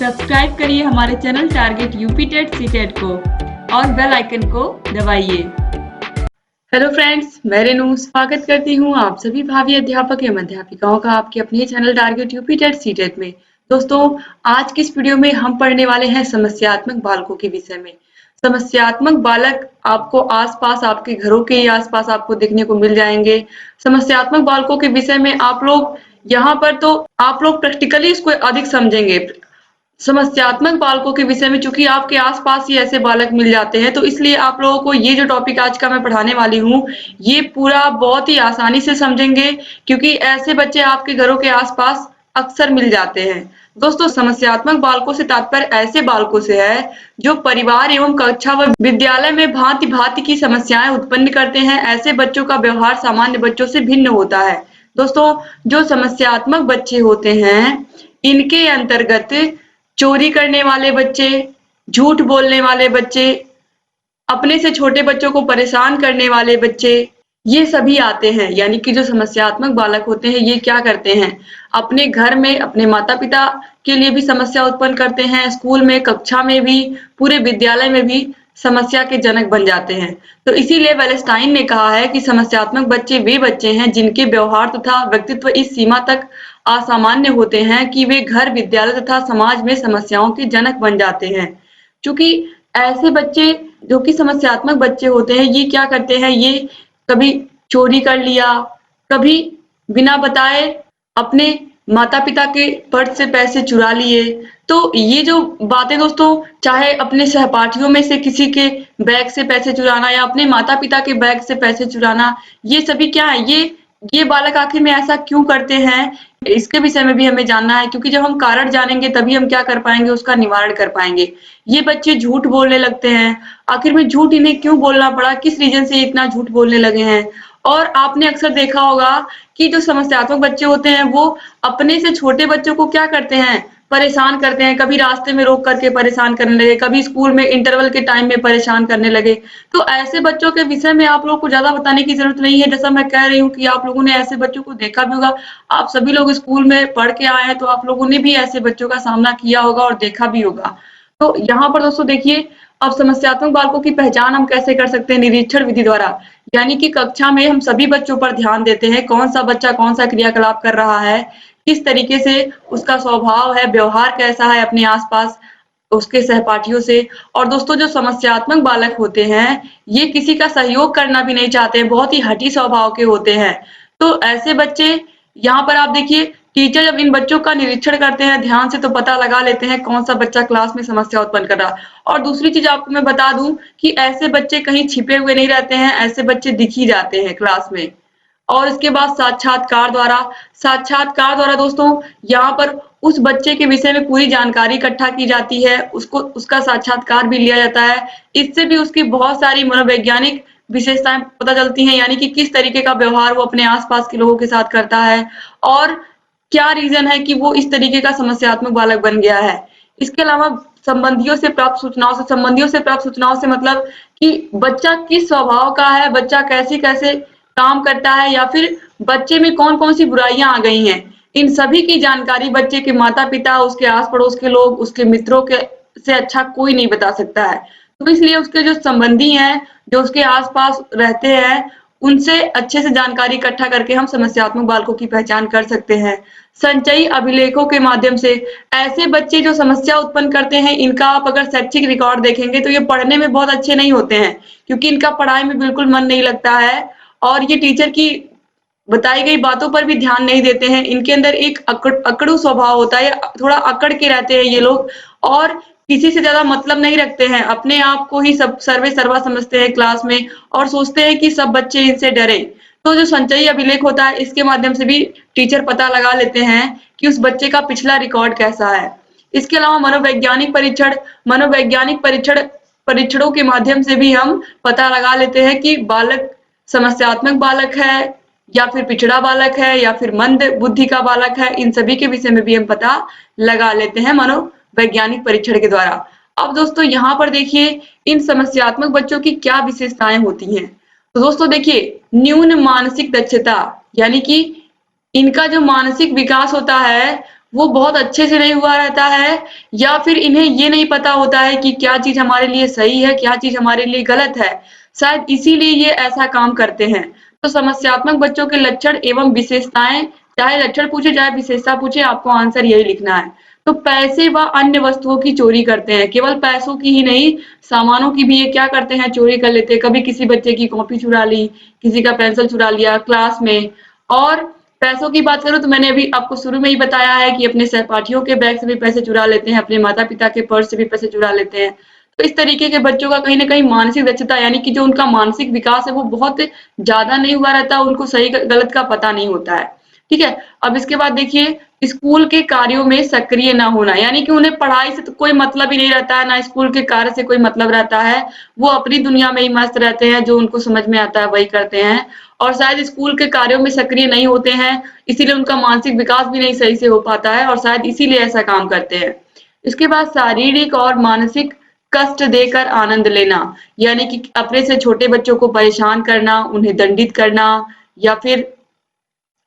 Subscribe करिए हमारे channel target UP TET CTET को और बेल आइकन को दबाइए। हेलो फ्रेंड्स, मैं रेनू स्वागत करती हूँ आप सभी भावी अध्यापक एवं अध्यापिकाओं का आपके अपने channel target UP TET CTET में। दोस्तों, आज की इस वीडियो में हम पढ़ने वाले हैं समस्यात्मक बालकों के विषय में। समस्यात्मक बालक आपको आसपास, आपके घरों के आसपास आपको देखने को मिल जाएंगे। समस्यात्मक बालकों के विषय में आप लोग यहाँ पर तो आप लोग प्रैक्टिकली इसको अधिक समझेंगे। समस्यात्मक बालकों के विषय में चूंकि आपके आसपास ही ऐसे बालक मिल जाते हैं, तो इसलिए आप लोगों को ये जो टॉपिक आज का मैं पढ़ाने वाली हूँ, ये पूरा बहुत ही आसानी से समझेंगे, क्योंकि ऐसे बच्चे आपके घरों के आसपास अक्सर मिल जाते हैं। दोस्तों, समस्यात्मक बालकों से तात्पर्य ऐसे बालकों से है जो परिवार एवं कक्षा व विद्यालय में भांति भांति की समस्याएं उत्पन्न करते हैं। ऐसे बच्चों का व्यवहार सामान्य बच्चों से भिन्न होता है। दोस्तों, जो समस्यात्मक बच्चे होते हैं, इनके अंतर्गत चोरी करने वाले बच्चे, झूठ बोलने वाले बच्चे, अपने से छोटे बच्चों को परेशान करने वाले बच्चे, ये सभी आते हैं। यानी कि जो समस्यात्मक बालक होते हैं, ये क्या करते हैं, अपने घर में अपने माता पिता के लिए भी समस्या उत्पन्न करते हैं, स्कूल में, कक्षा में भी, पूरे विद्यालय में भी समस्या के जनक बन जाते हैं। तो इसीलिए वेलेस्टाइन ने कहा है कि समस्यात्मक बच्चे वे बच्चे हैं जिनके व्यवहार तथा व्यक्तित्व इस सीमा तक असामान्य होते हैं कि वे घर, विद्यालय तथा समाज में समस्याओं के जनक बन जाते हैं। क्योंकि ऐसे बच्चे जो कि समस्यात्मक बच्चे होते हैं, ये क्या करते हैं, ये कभी चोरी कर लिया, कभी बिना बताए अपने माता पिता के पर्स से पैसे चुरा लिए। तो ये जो बातें दोस्तों, चाहे अपने सहपाठियों में से किसी के बैग से पैसे चुराना या अपने माता पिता के बैग से पैसे चुराना, ये सभी क्या है, ये बालक आखिर में ऐसा क्यों करते हैं, इसके विषय में भी हमें जानना है। क्योंकि जब हम कारण जानेंगे तभी हम क्या कर पाएंगे, उसका निवारण कर पाएंगे। ये बच्चे झूठ बोलने लगते हैं। आखिर में झूठ इन्हें क्यों बोलना पड़ा, किस रीजन से इतना झूठ बोलने लगे हैं। और आपने अक्सर देखा होगा कि जो समस्यात्मक बच्चे होते हैं, वो अपने से छोटे बच्चों को क्या करते हैं, परेशान करते हैं। कभी रास्ते में रोक करके परेशान करने लगे, कभी स्कूल में इंटरवल के टाइम में परेशान करने लगे। तो ऐसे बच्चों के विषय में आप लोग को ज्यादा बताने की जरूरत नहीं है। जैसा मैं कह रही हूँ कि आप लोगों ने ऐसे बच्चों को देखा भी होगा। आप सभी लोग स्कूल में पढ़ के आए हैं, तो आप लोगों ने भी ऐसे बच्चों का सामना किया होगा और देखा भी होगा। तो यहाँ पर दोस्तों देखिए, अब समस्यात्मक बालकों की पहचान हम कैसे कर सकते हैं, निरीक्षण विधि द्वारा। यानी कि कक्षा में हम सभी बच्चों पर ध्यान देते हैं, कौन सा बच्चा कौन सा क्रियाकलाप कर रहा है, किस तरीके से उसका स्वभाव है, व्यवहार कैसा है अपने आसपास उसके सहपाठियों से। और दोस्तों, जो समस्यात्मक बालक होते हैं, ये किसी का सहयोग करना भी नहीं चाहते हैं, बहुत ही हठी स्वभाव के होते हैं। तो ऐसे बच्चे, यहाँ पर आप देखिए, टीचर जब इन बच्चों का निरीक्षण करते हैं ध्यान से, तो पता लगा लेते हैं कौन सा बच्चा क्लास में समस्या उत्पन्न कर रहा है। और दूसरी चीज आपको मैं बता दूं कि ऐसे बच्चे कहीं छिपे हुए नहीं रहते हैं, ऐसे बच्चे दिख ही जाते हैं क्लास में। और इसके बाद साक्षात्कार द्वारा दोस्तों, यहाँ पर उस बच्चे के विषय में पूरी जानकारी इकट्ठा की जाती है, उसका साक्षात्कार भी लिया जाता है। इससे भी उसकी बहुत सारी मनोवैज्ञानिक विशेषताएं पता चलती हैं, यानी कि किस तरीके का व्यवहार वो अपने आसपास के लोगों के साथ करता है और क्या रीजन है कि वो इस तरीके का समस्यात्मक बालक बन गया है। इसके अलावा संबंधियों से प्राप्त सूचनाओं से मतलब कि बच्चा किस स्वभाव का है, बच्चा कैसे कैसे काम करता है, या फिर बच्चे में कौन कौन सी बुराइयां आ गई हैं, इन सभी की जानकारी बच्चे के माता पिता, उसके आस पड़ोस के लोग, उसके मित्रों के से अच्छा कोई नहीं बता सकता है। तो इसलिए उसके जो संबंधी हैं, जो उसके आसपास रहते हैं, उनसे अच्छे से जानकारी इकट्ठा करके हम समस्यात्मक बालकों की पहचान कर सकते हैं। संचयी अभिलेखों के माध्यम से ऐसे बच्चे जो समस्या उत्पन्न करते हैं, इनका आप अगर शैक्षिक रिकॉर्ड देखेंगे तो ये पढ़ने में बहुत अच्छे नहीं होते हैं, क्योंकि इनका पढ़ाई में बिल्कुल मन नहीं लगता है और ये टीचर की बताई गई बातों पर भी ध्यान नहीं देते हैं। इनके अंदर एक अकड़ू स्वभाव होता है, थोड़ा अकड़ के रहते हैं ये लोग और किसी से ज्यादा मतलब नहीं रखते हैं। अपने आप को ही सब सर्वे सर्वा समझते हैं क्लास में और सोचते हैं कि सब बच्चे इनसे डरे। तो जो संचयी अभिलेख होता है, इसके माध्यम से भी टीचर पता लगा लेते हैं कि उस बच्चे का पिछला रिकॉर्ड कैसा है। इसके अलावा मनोवैज्ञानिक परीक्षणों के माध्यम से भी हम पता लगा लेते हैं कि बालक समस्यात्मक बालक है या फिर पिछड़ा बालक है या फिर मंद बुद्धि का बालक है। इन सभी के विषय में भी हम पता लगा लेते हैं मनोवैज्ञानिक परीक्षण के द्वारा। अब दोस्तों, यहाँ पर देखिए इन समस्यात्मक बच्चों की क्या विशेषताएं होती हैं। तो दोस्तों देखिए, न्यून मानसिक दक्षता, यानी कि इनका जो मानसिक विकास होता है वो बहुत अच्छे से नहीं हुआ रहता है, या फिर इन्हें ये नहीं पता होता है कि क्या चीज़ हमारे लिए सही है, क्या चीज़ हमारे लिए गलत है। शायद इसीलिए ये ऐसा काम करते हैं। तो समस्यात्मक बच्चों के लक्षण एवं विशेषताएँ, चाहे लक्षण पूछे चाहे विशेषता पूछे, आपको आंसर यही लिखना है। तो पैसे व अन्य वस्तुओं की चोरी करते हैं, केवल पैसों की ही नहीं, सामानों की भी ये क्या करते हैं, चोरी कर लेते हैं। कभी किसी बच्चे की कॉपी चुरा ली, किसी का पेंसिल चुरा लिया क्लास में। और पैसों की बात करूँ तो मैंने अभी आपको शुरू में ही बताया है कि अपने सहपाठियों के बैग से भी पैसे चुरा लेते हैं, अपने माता-पिता के पर्स से भी पैसे चुरा लेते हैं। तो इस तरीके के बच्चों का कहीं न कहीं मानसिक दक्षता, यानी कि जो उनका मानसिक विकास है वो बहुत ज़्यादा नहीं हुआ रहता, उनको सही गलत का पता नहीं होता है। ठीक है? अब इसके बाद देखिए, स्कूल के कार्यों में सक्रिय ना होना, यानी कि उन्हें पढ़ाई से तो कोई मतलब ही नहीं रहता है, ना स्कूल के कार्य से कोई मतलब रहता है। वो अपनी दुनिया में ही मस्त रहते हैं, जो उनको समझ में आता है वही करते हैं, और शायद स्कूल के कार्यों में सक्रिय नहीं होते हैं, इसीलिए उनका मानसिक विकास भी नहीं सही से हो पाता है और शायद इसीलिए ऐसा काम करते हैं। इसके बाद शारीरिक और मानसिक कष्ट देकर आनंद लेना, यानी कि अपने से छोटे बच्चों को परेशान करना, उन्हें दंडित करना, या फिर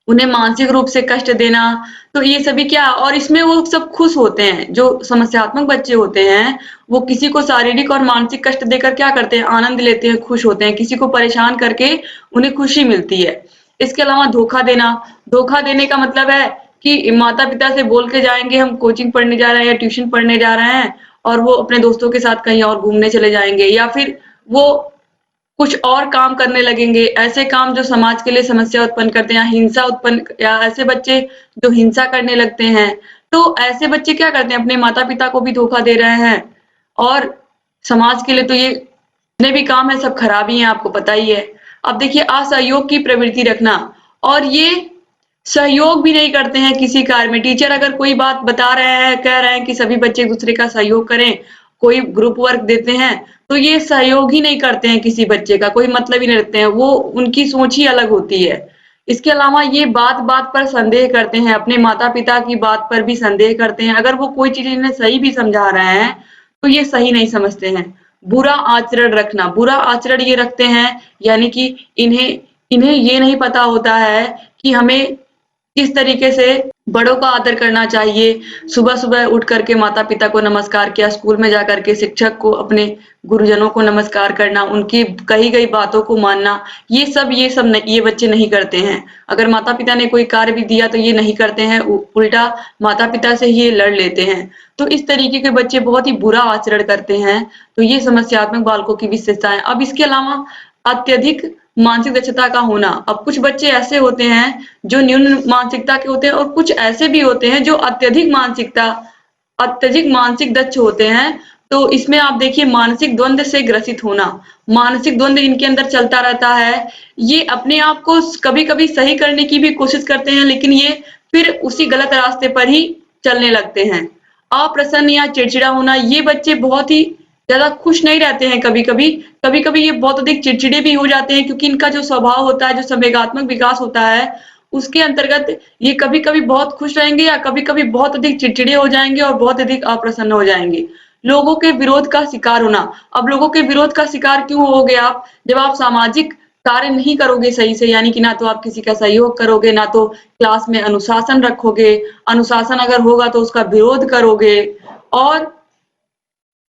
उन्हें मानसिक रूप से कष्ट देना। तो ये सभी क्या, और इसमें वो सब खुश होते हैं, जो समस्यात्मक बच्चे होते हैं, वो किसी को शारीरिक और मानसिक कष्ट देकर क्या करते हैं, आनंद लेते हैं, खुश होते हैं। किसी को परेशान करके उन्हें खुशी मिलती है। इसके अलावा धोखा देना, धोखा देने का मतलब है कि माता-पिता से बोल के जाएँगे हम कोचिंग पढ़ने जा रहे हैं या ट्यूशन पढ़ने जा रहे हैं, और वो अपने दोस्तों के साथ कहीं और घूमने चले जाएँगे, या फिर वो कुछ और काम करने लगेंगे, ऐसे काम जो समाज के लिए समस्या उत्पन्न करते हैं या हिंसा उत्पन्न, या ऐसे बच्चे जो हिंसा करने लगते हैं। तो ऐसे बच्चे क्या करते हैं, अपने माता-पिता को भी धोखा दे रहे हैं, और समाज के लिए तो ये जितने भी काम है सब खराब ही हैं, आपको पता ही है। अब देखिए, असहयोग की प्रवृत्ति रखना, और ये सहयोग भी नहीं करते हैं किसी कार्य में। टीचर अगर कोई बात बता रहे हैं, कह रहे हैं कि सभी बच्चे एक-दूसरे का सहयोग करें, कोई ग्रुप वर्क देते हैं, तो ये सहयोग ही नहीं करते हैं किसी बच्चे का, कोई मतलब ही नहीं रखते हैं, वो उनकी सोच ही अलग होती है। इसके अलावा ये बात-बात पर संदेह करते हैं, अपने माता-पिता की बात पर भी संदेह करते हैं। अगर वो कोई चीज़ इन्हें सही भी समझा रहे हैं, तो ये सही नहीं समझते हैं। बुरा आचरण रखना, बुरा आचरण ये रखते हैं, यानी कि इन्हें इन्हें ये नहीं पता होता है कि हमें किस तरीके से बड़ों का आदर करना चाहिए। सुबह-सुबह उठ करके माता-पिता को नमस्कार किया, स्कूल में जाकर के शिक्षक को, अपने गुरुजनों को नमस्कार करना, उनकी कही गई बातों को मानना, ये सब ये बच्चे नहीं करते हैं। अगर माता-पिता ने कोई कार्य भी दिया तो ये नहीं करते हैं, उल्टा माता-पिता से ही ये लड़ लेते हैं। तो इस तरीके के बच्चे बहुत ही बुरा आचरण करते हैं। तो ये समस्यात्मक बालकों की विशेषताएँ। अब इसके अलावा अत्यधिक मानसिक दक्षता का होना। अब कुछ बच्चे ऐसे होते हैं जो न्यून मानसिकता के होते हैं, और कुछ ऐसे भी होते हैं जो अत्यधिक मानसिक दक्ष होते हैं। तो इसमें आप देखिए, मानसिक द्वंद से ग्रसित होना, मानसिक द्वंद इनके अंदर चलता रहता है। ये अपने आप को कभी-कभी सही करने की भी कोशिश करते हैं, लेकिन ये फिर उसी गलत रास्ते पर ही चलने लगते हैं। अप्रसन्न या चिड़चिड़ा होना, ये बच्चे बहुत ही ज़्यादा खुश नहीं रहते हैं कभी-कभी। कभी-कभी ये बहुत अधिक चिड़चिड़े भी हो जाते हैं, क्योंकि इनका जो स्वभाव होता है, जो संवेगात्मक विकास होता है, उसके अंतर्गत ये कभी-कभी बहुत खुश रहेंगे या कभी-कभी बहुत अधिक चिड़चिड़े हो जाएँगे और बहुत अधिक अप्रसन्न हो जाएँगे। लोगों के विरोध का शिकार होना। अब लोगों के विरोध का शिकार क्यों होगे आप? जब आप सामाजिक कार्य नहीं करोगे सही से, यानी कि ना तो आप किसी का सहयोग करोगे, ना तो क्लास में अनुशासन रखोगे। अनुशासन अगर होगा तो उसका विरोध करोगे, और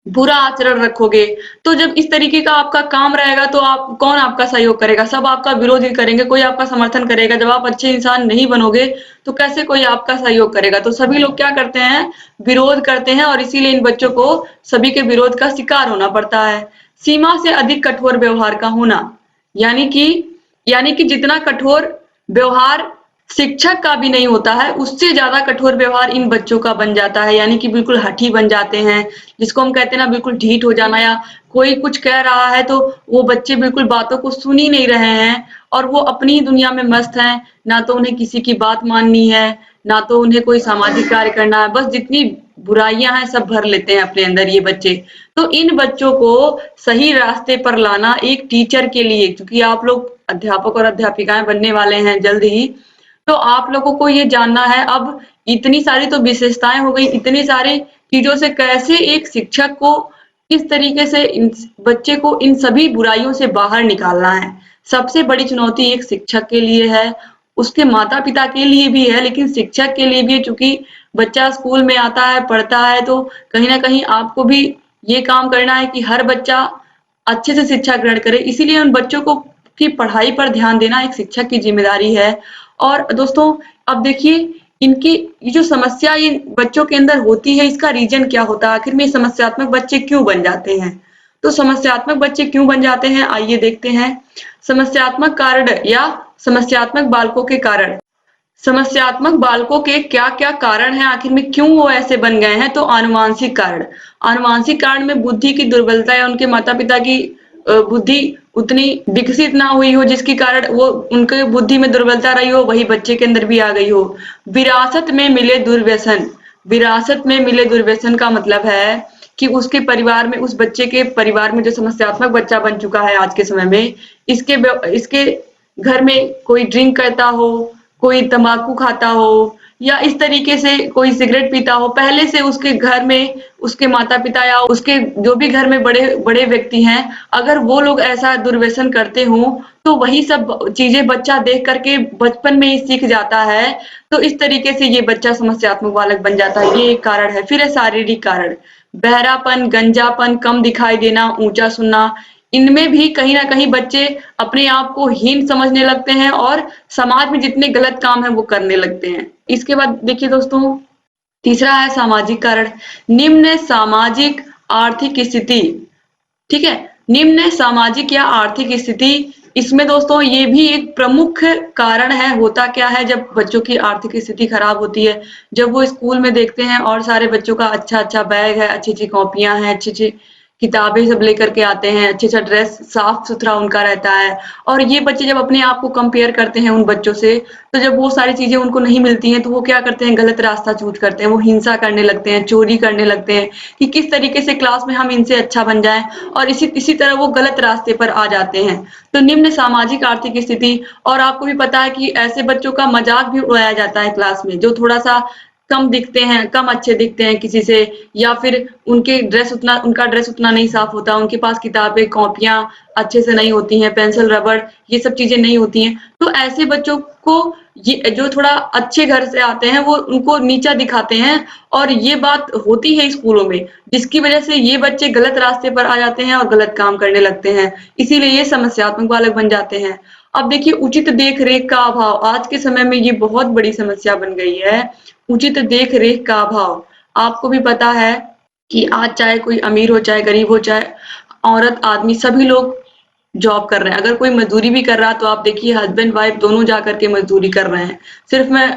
बुरा आचरण रखोगे। तो जब इस तरीके का आपका काम रहेगा तो आप कौन आपका सहयोग करेगा? सब आपका विरोध ही करेंगे, कोई आपका समर्थन करेगा। जब आप अच्छे इंसान नहीं बनोगे तो कैसे कोई आपका सहयोग करेगा? तो सभी लोग क्या करते हैं? विरोध करते हैं, और इसीलिए इन बच्चों को सभी के विरोध का शिकार होना पड़ता है। सीमा से अधिक कठोर व्यवहार का होना, यानी कि जितना कठोर व्यवहार शिक्षक का भी नहीं होता है, उससे ज़्यादा कठोर व्यवहार इन बच्चों का बन जाता है, यानी कि बिल्कुल हठी बन जाते हैं, जिसको हम कहते हैं ना, बिल्कुल ढीठ हो जाना, या कोई कुछ कह रहा है तो वो बच्चे बिल्कुल बातों को सुन ही नहीं रहे हैं, और वो अपनी ही दुनिया में मस्त हैं, ना तो उन्हें किसी की बात माननी है, ना तो उन्हें कोई सामाजिक कार्य करना है, बस जितनी बुराइयां हैं सब भर लेते हैं अपने अंदर ये बच्चे। तो इन बच्चों को सही रास्ते पर लाना एक टीचर के लिए, क्योंकि आप लोग अध्यापक और अध्यापिकाएं बनने वाले हैं जल्द ही, तो आप लोगों को ये जानना है। अब इतनी सारी तो विशेषताएं हो गई, इतनी सारी चीजों से कैसे एक शिक्षक को, किस तरीके से इन बच्चे को इन सभी बुराइयों से बाहर निकालना है। सबसे बड़ी चुनौती एक शिक्षक के लिए है, उसके माता-पिता के लिए भी है, लेकिन शिक्षक के लिए भी है, चूंकि बच्चा स्कूल में आता है, पढ़ता है, तो कहीं ना कहीं आपको भी ये काम करना है कि हर बच्चा अच्छे से शिक्षा ग्रहण करे। इसीलिए उन बच्चों को की पढ़ाई पर ध्यान देना एक शिक्षक की जिम्मेदारी है। और दोस्तों, अब देखिए, इनकी ये जो समस्या ये बच्चों के अंदर होती है, इसका रीजन क्या होता है? आखिर में समस्यात्मक बच्चे क्यों बन जाते हैं? तो समस्यात्मक बच्चे क्यों बन जाते हैं, आइए देखते हैं। समस्यात्मक कारण या समस्यात्मक बालकों के कारण। समस्यात्मक बालकों के क्या-क्या कारण हैं, आखिर में क्यों वो ऐसे बन गए हैं? तो आनुवांशिक कारण। आनुवांशिक कारण में बुद्धि की दुर्बलता या उनके माता-पिता की बुद्धि उतनी विकसित ना हुई हो, जिसके कारण वो उनके बुद्धि में दुर्बलता रही हो, वही बच्चे के अंदर भी आ गई हो। विरासत में मिले दुर्व्यसन। विरासत में मिले दुर्व्यसन का मतलब है कि उसके परिवार में, उस बच्चे के परिवार में जो समस्यात्मक बच्चा बन चुका है आज के समय में, इसके घर में कोई ड्रिंक करता हो, कोई तम्बाकू खाता हो, या इस तरीके से कोई सिगरेट पीता हो, पहले से उसके घर में उसके माता-पिता या उसके जो भी घर में बड़े व्यक्ति हैं, अगर वो लोग ऐसा दुर्व्यसन करते हों, तो वही सब चीजें बच्चा देख करके बचपन में ही सीख जाता है। तो इस तरीके से ये बच्चा समस्यात्मक बालक बन जाता है, ये एक कारण है। फिर है शारीरिक कारण। बहरापन, गंजापन, कम दिखाई देना, ऊंचा सुनना, इनमें भी कहीं न कहीं बच्चे अपने आप को हीन समझने लगते हैं और समाज में जितने गलत काम हैं वो करने लगते हैं। इसके बाद देखिए दोस्तों, तीसरा है सामाजिक कारण। निम्न सामाजिक आर्थिक स्थिति। ठीक है? निम्न सामाजिक या आर्थिक स्थिति, इसमें दोस्तों ये भी एक प्रमुख कारण है। होता क्या है, जब बच्चों की आर्थिक स्थिति खराब होती है, जब वो स्कूल में देखते हैं और सारे बच्चों का अच्छा-अच्छा बैग है, अच्छी-अच्छी कॉपियाँ हैं, अच्छी-अच्छी किताबें सब लेकर के आते हैं, अच्छा-अच्छा ड्रेस साफ-सुथरा उनका रहता है, और ये बच्चे जब अपने आप को कंपेयर करते हैं उन बच्चों से, तो जब वो सारी चीज़ें उनको नहीं मिलती हैं, तो वो क्या करते हैं, गलत रास्ता चूज़ करते हैं। वो हिंसा करने लगते हैं, चोरी करने लगते हैं कि किस तरीके से क्लास में हम इनसे अच्छा बन जाएँ, और इसी तरह वो गलत रास्ते पर आ जाते हैं। तो निम्न सामाजिक आर्थिक स्थिति, और आपको भी पता है कि ऐसे बच्चों का मज़ाक भी उड़ाया जाता है क्लास में, जो थोड़ा-सा कम दिखते हैं, कम अच्छे दिखते हैं किसी से, या फिर उनका ड्रेस उतना नहीं साफ होता, उनके पास किताबें, कॉपियाँ अच्छे से नहीं होती हैं, पेंसिल, रबड़, ये सब चीज़ें नहीं होती हैं। तो ऐसे बच्चों को ये जो थोड़ा अच्छे घर से आते हैं, वो उनको नीचा दिखाते हैं, और ये बात होती है स्कूलों में, जिसकी वजह से ये बच्चे गलत रास्ते पर आ जाते हैं और गलत काम करने लगते हैं। इसीलिए ये समस्यात्मक बालक बन जाते हैं। अब देखिए, उचित देख-रेख का अभाव, आज के समय में ये बहुत बड़ी समस्या बन गई है। उचित देख-रेख का अभाव। आपको भी पता है कि आज चाहे कोई अमीर हो, चाहे गरीब हो, चाहे औरत, आदमी, सभी लोग जॉब कर रहे हैं। अगर कोई मज़दूरी भी कर रहा है, तो आप देखिए हस्बैंड वाइफ दोनों जा कर के मज़दूरी कर रहे हैं। सिर्फ मैं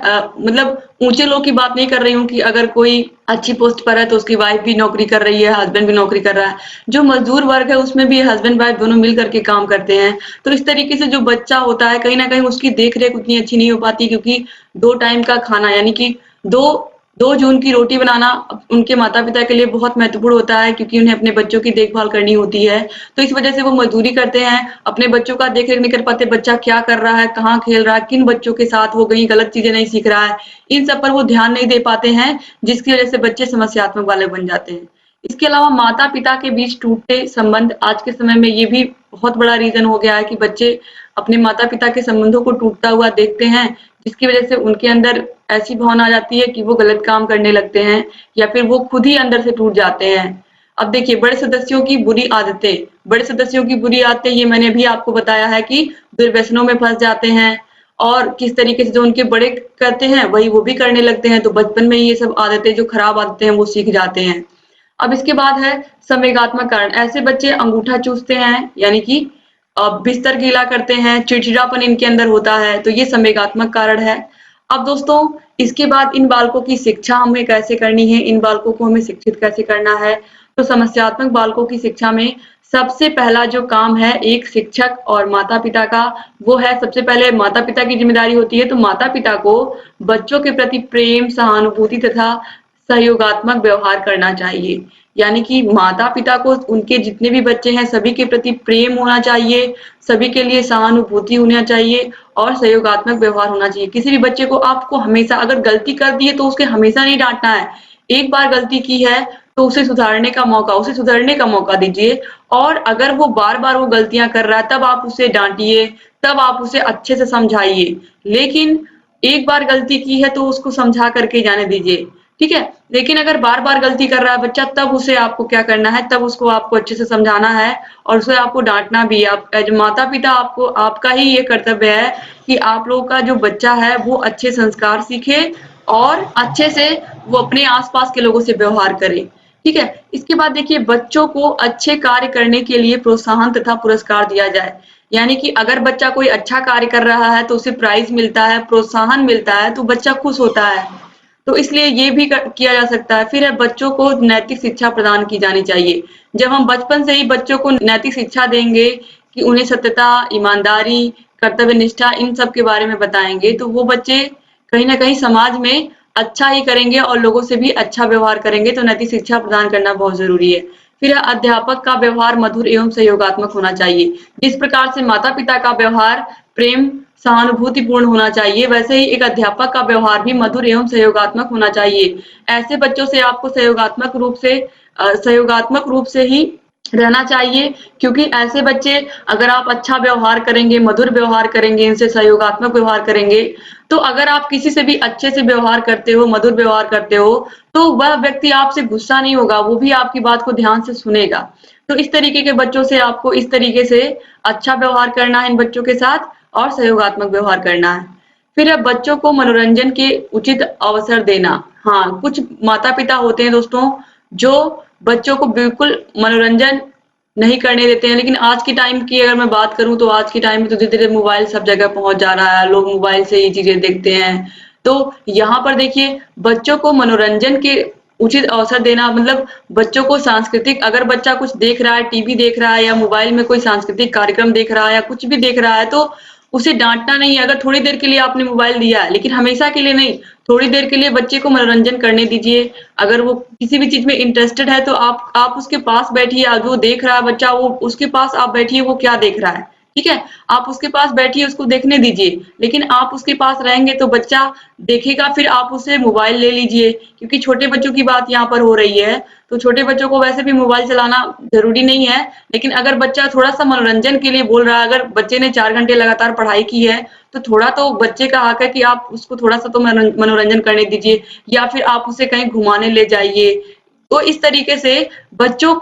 मतलब ऊँचे लोग की बात नहीं कर रही हूँ कि अगर कोई अच्छी पोस्ट पर है तो उसकी वाइफ भी नौकरी कर रही है, हस्बैंड भी नौकरी कर रहा है। जो मज़दूर वर्ग है उसमें भी हस्बैंड वाइफ दोनों मिल कर के काम करते हैं। तो इस तरीके से जो बच्चा होता है, कहीं न कहीं उसकी देख-रेख उतनी अच्छी नहीं हो पाती, क्योंकि 2 टाइम का खाना, यानी कि 2 जून की रोटी बनाना उनके माता-पिता के लिए बहुत महत्वपूर्ण होता है, क्योंकि उन्हें अपने बच्चों की देखभाल करनी होती है। तो इस वजह से वो मज़दूरी करते हैं, अपने बच्चों का देख-रेख नहीं कर पाते, बच्चा क्या कर रहा है, कहाँ खेल रहा है, किन बच्चों के साथ वो कहीं गलत चीज़ें नहीं सीख रहा है, इन सब पर वो ध्यान नहीं दे पाते हैं, जिसकी वजह से बच्चे समस्यात्मक बालक बन जाते हैं। इसके अलावा माता-पिता के बीच टूटे संबंध, आज के समय में ये भी बहुत बड़ा रीज़न हो गया है कि बच्चे अपने माता-पिता के संबंधों को टूटता हुआ देखते हैं, जिसकी वजह से उनके अंदर ऐसी भावना आ जाती है कि वो गलत काम करने लगते हैं, या फिर वो खुद ही अंदर से टूट जाते हैं। अब देखिए, बड़े सदस्यों की बुरी आदतें। बड़े सदस्यों की बुरी आदतें, ये मैंने अभी आपको बताया है कि दुर्व्यसनों में फँस जाते हैं, और किस तरीके से जो उनके बड़े करते हैं वही वो भी करने लगते हैं। तो बचपन में ही ये सब आदतें, जो खराब आदतें हैं, वो सीख जाते हैं। अब इसके बाद है संवेगात्मक कारण। ऐसे बच्चे अंगूठा चूसते हैं, यानी कि बिस्तर गीला करते हैं, चिड़चिड़ापन इनके अंदर होता है, तो ये संवेगात्मक कारण है। अब दोस्तों, इसके बाद इन बालकों की शिक्षा हमें कैसे करनी है, इन बालकों को हमें शिक्षित कैसे करना है, तो समस्यात्मक बालकों की शिक्षा में सबसे पहला जो काम है एक शिक्षक और माता-पिता का, वो है, सबसे पहले माता-पिता की जिम्मेदारी होती है। तो माता-पिता को बच्चों के प्रति प्रेम, सहानुभूति तथा सहयोगात्मक व्यवहार करना चाहिए। यानी कि माता-पिता को उनके जितने भी बच्चे हैं सभी के प्रति प्रेम होना चाहिए, सभी के लिए सहानुभूति होना चाहिए और सहयोगात्मक व्यवहार होना चाहिए। किसी भी बच्चे को आपको हमेशा, अगर गलती कर दी है तो उसके हमेशा नहीं डाँटना है। एक बार गलती की है तो उसे सुधरने का मौका दीजिए, और अगर वो बार-बार वो गलतियाँ कर रहा है, तब आप उसे डाँटिए, तब आप उसे अच्छे से समझाइए। लेकिन एक बार गलती की है तो उसको समझा कर के जाने दीजिए। ठीक है। लेकिन अगर बार बार गलती कर रहा है बच्चा, तब उसे आपको क्या करना है, तब उसको आपको अच्छे से समझाना है और उसे आपको डांटना भी है। आप एज माता पिता आपको, आपका ही ये कर्तव्य है कि आप लोगों का जो बच्चा है वो अच्छे संस्कार सीखे और अच्छे से वो अपने आसपास के लोगों से व्यवहार करे। ठीक है। इसके बाद देखिए, बच्चों को अच्छे कार्य करने के लिए प्रोत्साहन तथा पुरस्कार दिया जाए। यानी कि अगर बच्चा कोई अच्छा कार्य कर रहा है तो उसे प्राइज मिलता है, प्रोत्साहन मिलता है, तो बच्चा खुश होता है। तो इसलिए ये भी किया जा सकता है। फिर है, बच्चों को नैतिक शिक्षा प्रदान की जानी चाहिए। जब हम बचपन से ही बच्चों को नैतिक शिक्षा देंगे कि उन्हें सत्यता, ईमानदारी, कर्तव्य निष्ठा इन सब के बारे में बताएंगे, तो वो बच्चे कहीं ना कहीं समाज में अच्छा ही करेंगे और लोगों से भी अच्छा व्यवहार करेंगे। तो नैतिक शिक्षा प्रदान करना बहुत जरूरी है। फिर अध्यापक का व्यवहार मधुर एवं सहयोगात्मक होना चाहिए। जिस प्रकार से माता पिता का व्यवहार प्रेम सहानुभूतिपूर्ण होना चाहिए, वैसे ही एक अध्यापक का व्यवहार भी मधुर एवं सहयोगात्मक होना चाहिए। ऐसे बच्चों से आपको सहयोगात्मक रूप से ही रहना चाहिए, क्योंकि ऐसे बच्चे, अगर आप अच्छा व्यवहार करेंगे, मधुर व्यवहार करेंगे, इनसे सहयोगात्मक व्यवहार करेंगे, तो अगर आप किसी से भी अच्छे से व्यवहार करते हो, मधुर व्यवहार करते हो, तो वह व्यक्ति आपसे गुस्सा नहीं होगा, वो भी आपकी बात को ध्यान से सुनेगा। तो इस तरीके के बच्चों से आपको इस तरीके से अच्छा व्यवहार करना है इन बच्चों के साथ और सहयोगात्मक व्यवहार करना है। फिर अब बच्चों को मनोरंजन के उचित अवसर देना। हाँ, कुछ माता पिता होते हैं दोस्तों जो बच्चों को बिल्कुल मनोरंजन नहीं करने देते हैं। लेकिन आज के टाइम की अगर मैं बात करूं, तो आज के टाइम में तो धीरे धीरे मोबाइल सब जगह पहुंच जा रहा है, लोग मोबाइल से ये चीजें देखते हैं। तो यहाँ पर देखिए, बच्चों को मनोरंजन के उचित अवसर देना, मतलब बच्चों को सांस्कृतिक, अगर बच्चा कुछ देख रहा है, टीवी देख रहा है या मोबाइल में कोई सांस्कृतिक कार्यक्रम देख रहा है या कुछ भी देख रहा है, तो उसे डांटना नहीं है। अगर थोड़ी देर के लिए आपने मोबाइल दिया है, लेकिन हमेशा के लिए नहीं, थोड़ी देर के लिए बच्चे को मनोरंजन करने दीजिए। अगर वो किसी भी चीज में इंटरेस्टेड है, तो आप उसके पास बैठिए, जो देख रहा है बच्चा, वो उसके पास आप बैठिए, वो क्या देख रहा है, ठीक है, आप उसके पास बैठिए, उसको देखने दीजिए। लेकिन आप उसके पास रहेंगे तो बच्चा देखेगा, फिर आप उसे मोबाइल ले लीजिए, क्योंकि छोटे बच्चों की बात यहाँ पर हो रही है। तो छोटे बच्चों को वैसे भी मोबाइल चलाना जरूरी नहीं है, लेकिन अगर बच्चा थोड़ा सा मनोरंजन के लिए बोल रहा है, अगर बच्चे ने 4 घंटे लगातार पढ़ाई की है, तो थोड़ा तो बच्चे का हक है कि आप उसको थोड़ा सा तो मनोरंजन करने दीजिए, या फिर आप उसे कहीं घुमाने ले जाइए। तो इस तरीके से बच्चों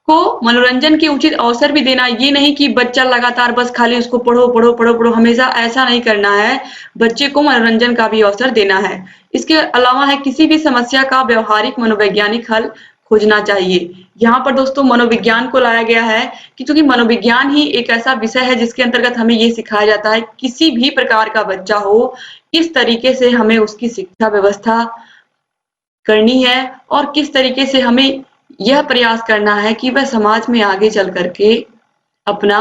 को मनोरंजन के उचित अवसर भी देना। ये नहीं कि बच्चा लगातार बस खाली उसको पढ़ो पढ़ो पढ़ो पढ़ो, हमेशा ऐसा नहीं करना है। बच्चे को मनोरंजन का भी अवसर देना है। इसके अलावा है, किसी भी समस्या का व्यवहारिक मनोवैज्ञानिक हल खोजना चाहिए। यहाँ पर दोस्तों मनोविज्ञान को लाया गया है कि चूंकि मनोविज्ञान ही एक ऐसा विषय है जिसके अंतर्गत हमें ये सिखाया जाता है, किसी भी प्रकार का बच्चा हो, किस तरीके से हमें उसकी शिक्षा व्यवस्था करनी है और किस तरीके से हमें यह प्रयास करना है कि वह समाज में आगे चल करके अपना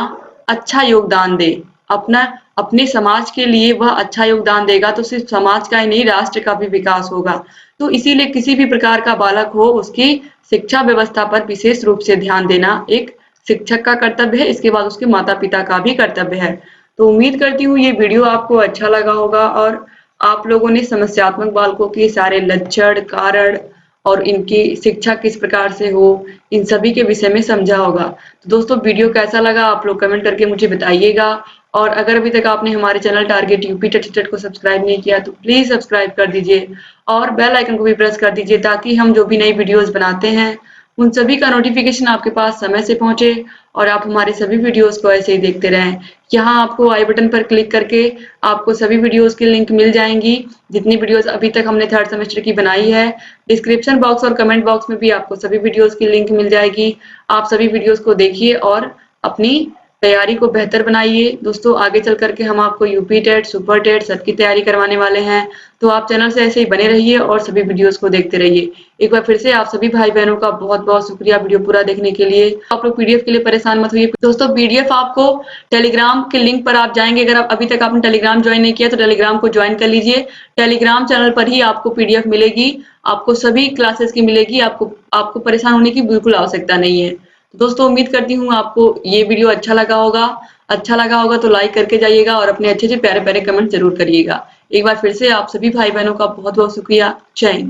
अच्छा योगदान दे। अपना अपने समाज के लिए वह अच्छा योगदान देगा तो सिर्फ समाज का ही नहीं, राष्ट्र का भी विकास होगा। तो इसीलिए किसी भी प्रकार का बालक हो, उसकी शिक्षा व्यवस्था पर विशेष रूप से ध्यान देना एक शिक्षक का कर्तव्य है। इसके बाद उसके माता पिता का भी कर्तव्य है। तो उम्मीद करती हूँ ये वीडियो आपको अच्छा लगा होगा और आप लोगों ने समस्यात्मक बालकों के सारे लक्षण, कारण और इनकी शिक्षा किस प्रकार से हो, इन सभी के विषय में समझा होगा। तो दोस्तों वीडियो कैसा लगा आप लोग कमेंट करके मुझे बताइएगा। और अगर अभी तक आपने हमारे चैनल टारगेट यूपी टेट को सब्सक्राइब नहीं किया तो प्लीज सब्सक्राइब कर दीजिए और बेल आइकन को भी प्रेस कर दीजिए, ताकि हम जो भी नई वीडियोस बनाते हैं उन सभी का नोटिफिकेशन आपके पास समय से पहुंचे और आप हमारे सभी वीडियोस को ऐसे ही देखते रहें। यहाँ आपको आई बटन पर क्लिक करके आपको सभी वीडियोस की लिंक मिल जाएंगी, जितनी वीडियोस अभी तक हमने 3rd सेमेस्टर की बनाई है। डिस्क्रिप्शन बॉक्स और कमेंट बॉक्स में भी आपको सभी वीडियोस की लिंक मिल जाएगी। आप सभी वीडियोस को देखिए और अपनी तैयारी को बेहतर बनाइए। दोस्तों आगे चल करके हम आपको यूपी टेट, सुपर टेट सबकी तैयारी करवाने वाले हैं। तो आप चैनल से ऐसे ही बने रहिए और सभी वीडियोस को देखते रहिए। एक बार फिर से आप सभी भाई बहनों का बहुत बहुत शुक्रिया वीडियो पूरा देखने के लिए। आप लोग पीडीएफ के लिए परेशान मत होइए दोस्तों, पीडीएफ आपको टेलीग्राम के लिंक पर आप जाएंगे। अगर आप अभी तक आपने टेलीग्राम ज्वाइन नहीं किया तो टेलीग्राम को ज्वाइन कर लीजिए। टेलीग्राम चैनल पर ही आपको पीडीएफ मिलेगी, आपको सभी क्लासेस की मिलेगी। आपको परेशान होने की बिल्कुल आवश्यकता नहीं है। दोस्तों उम्मीद करती हूँ आपको ये वीडियो अच्छा लगा होगा। अच्छा लगा होगा तो लाइक करके जाइएगा और अपने अच्छे अच्छे प्यारे प्यारे कमेंट जरूर करिएगा। एक बार फिर से आप सभी भाई बहनों का बहुत बहुत शुक्रिया। जय हिंद।